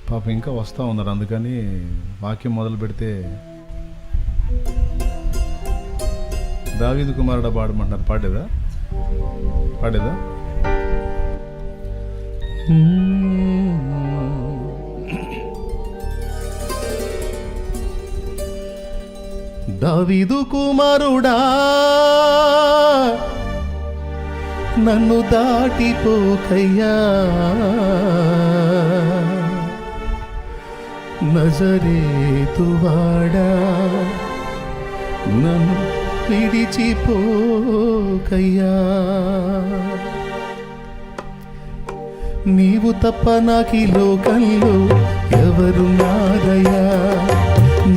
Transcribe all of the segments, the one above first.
పాప ఇంకా వస్తూ ఉన్నారు, అందుకని వాక్యం మొదలు పెడితే దావీదు కుమారుడా పాడమంటున్నారు. పాడేదా? దావీదు కుమారుడా నన్ను దాటిపోకయ్యా, నజరేతువాడా నన్ను విడిచిపోకయ్యా, నీవు తప్ప నాకీ లోకంలో ఎవరున్నారయ్యా,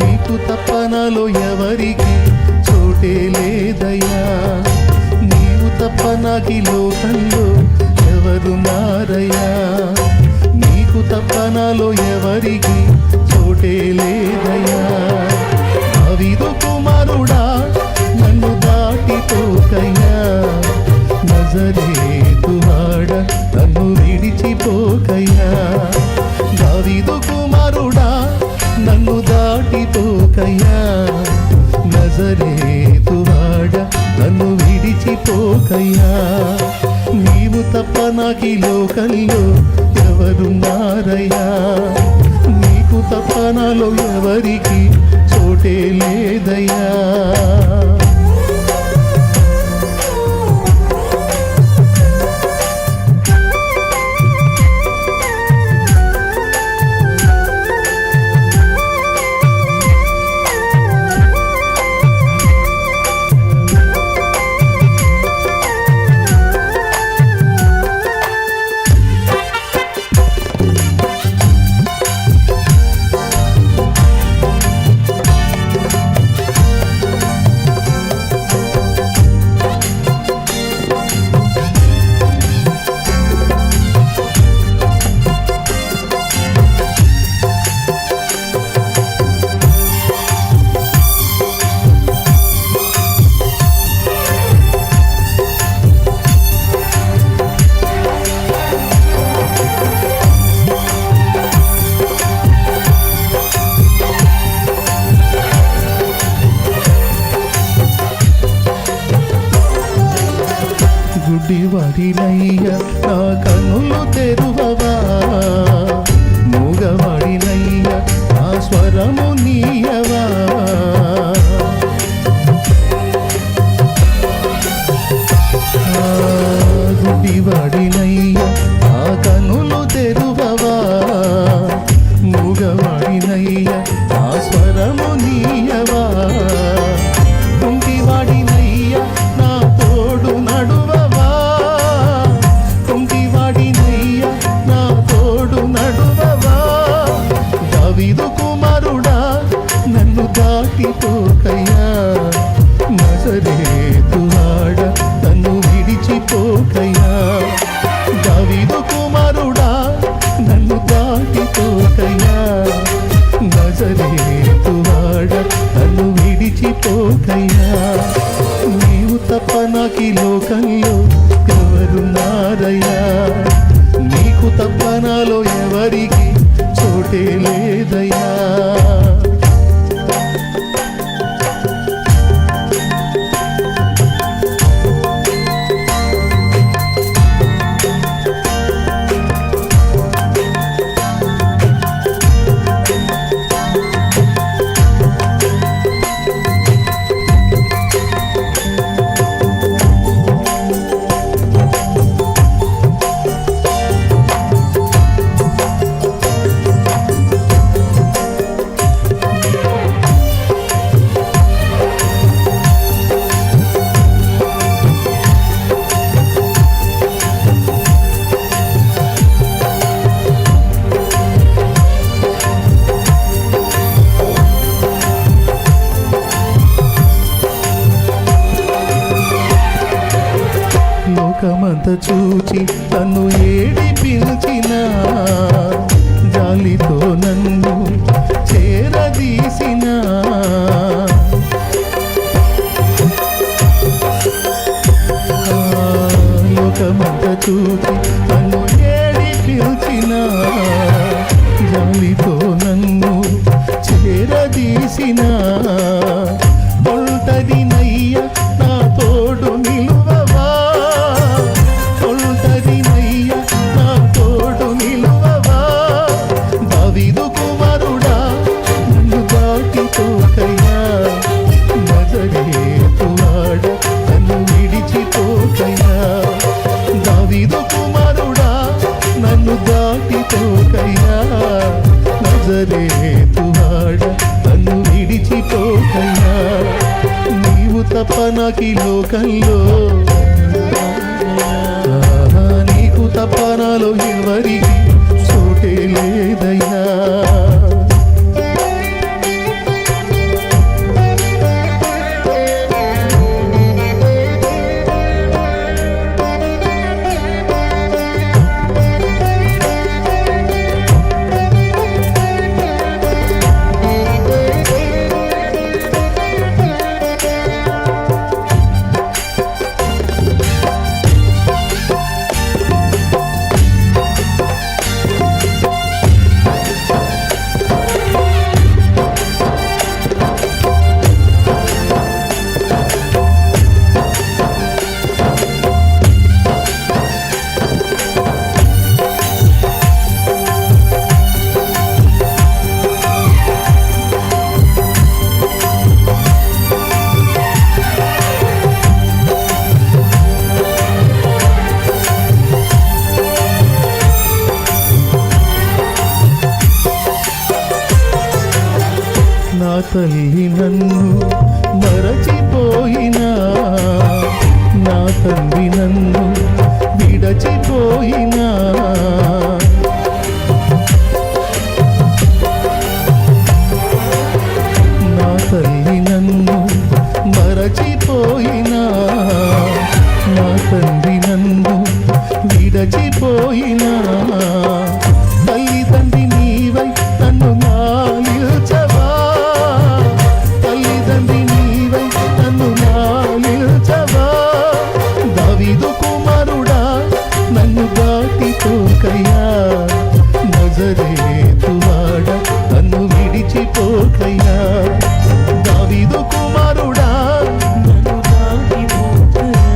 నీకు తప్ప నాలో ఎవరికి చోటే లేదయ్యా, నీవు తప్ప నాకీ లోకంలో ఎవరున్నారయ్యా, నీకు తప్ప నాలో ఎవరికి చోటే లేదయ్యా, దావీదు కుమారుడా నన్ను దాటిపోకయ్యా, నజరేతువాడా నన్ను విడిచిపోకయ్యా, దావీదు కుమారుడా నన్ను దాటిపోకయ్యా, నజరేతువాడా నన్ను విడిచిపోకయ్యా, నీవు తప్ప నాకీ లోకంలో ఎవరున్నారయ్యా, నీకు తప్ప నాలో ఎవరికి చోటే లేదయ్యా. గుడ్డివాడినయ్యా నా కన్నులు తెరువవా, మూగవాడినయ్యా నా స్వరము నీయవా, గుడ్డివాడినయ్యా నా కన్నులు తెరువవా, మూగవాడినయ్యా నా స్వరము నీయవా, కుంటివాడినయ్యా నా తోడు నడువవా, కుంటివాడినయ్యా నా తోడు నడువవా, దావీదు కుమారుడా నన్ను దాటిపోకయ్యా, నజరేతువాడా నన్ను విడిచిపోకయ్యా, దావీదు కుమారుడా నన్ను దాటిపోకయ్యా, నజరేతువాడా నన్ను విడిచిపోకయ్యా, నీవు తప్ప నాకీ లోకంలో ఎవరున్నారయ్యా, నీకు తప్ప నాలో ఎవరికి చోటే లేదయ్యా. లోకమంత చూచి తను ఏడిపించిన, జాలితో నన్ను చేరదీసిన, చూచి నన్ను ఏడిపించిన జాలితో నన్ను చేరదీసిన ఒంటరినయ్య నా తోడు నిలువవా ఒంటరినయ్య నా తోడు నిలువవా దావీదు కుమారుడా నన్ను దాటిపోకయ్యా నజరేతువాడ నన్ను విడిచిపోకయ్యా దావీదు కుమారుడా నన్ను దాటిపోకయ్యా నజరేతువాడ నన్ను విడిచిపోకయ్యా నీవు తప్ప నాకీ లోకంలో నీకు తప్ప నాలో ఎవరికి చోటే లేదయ్యా నా తల్లి నన్ను మరచిపోయినా నా తండ్రి నన్ను విడచిపోయినా నా తల్లి నన్ను మరచిపోయినా నా తండ్రి నన్ను విడచిపోయినా తల్లి తండ్రి నీవై నన్ను నాలిల్చవా తల్లిదండ్రి నీవై నన్ను నాలిల్చవా దావీదు కుమారుడా నన్ను దాటిపోకయ్యా నజరేతువాడ నన్ను విడిచిపోకయ్యా దావీదు కుమారుడా నన్ను దాటిపోకయ్యా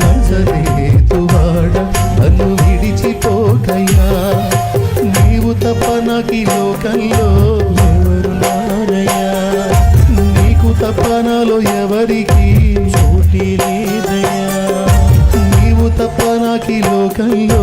నజరేతువాడ నన్ను విడిచిపోకయ్యా నీవు తప్ప నాకీ లోకంలో ఎవరున్నారయ్యా నీకు తప్ప నాలో ఎవరికి చోటి లేదయ్యా నీవు తప్ప నాకీ లోకంలో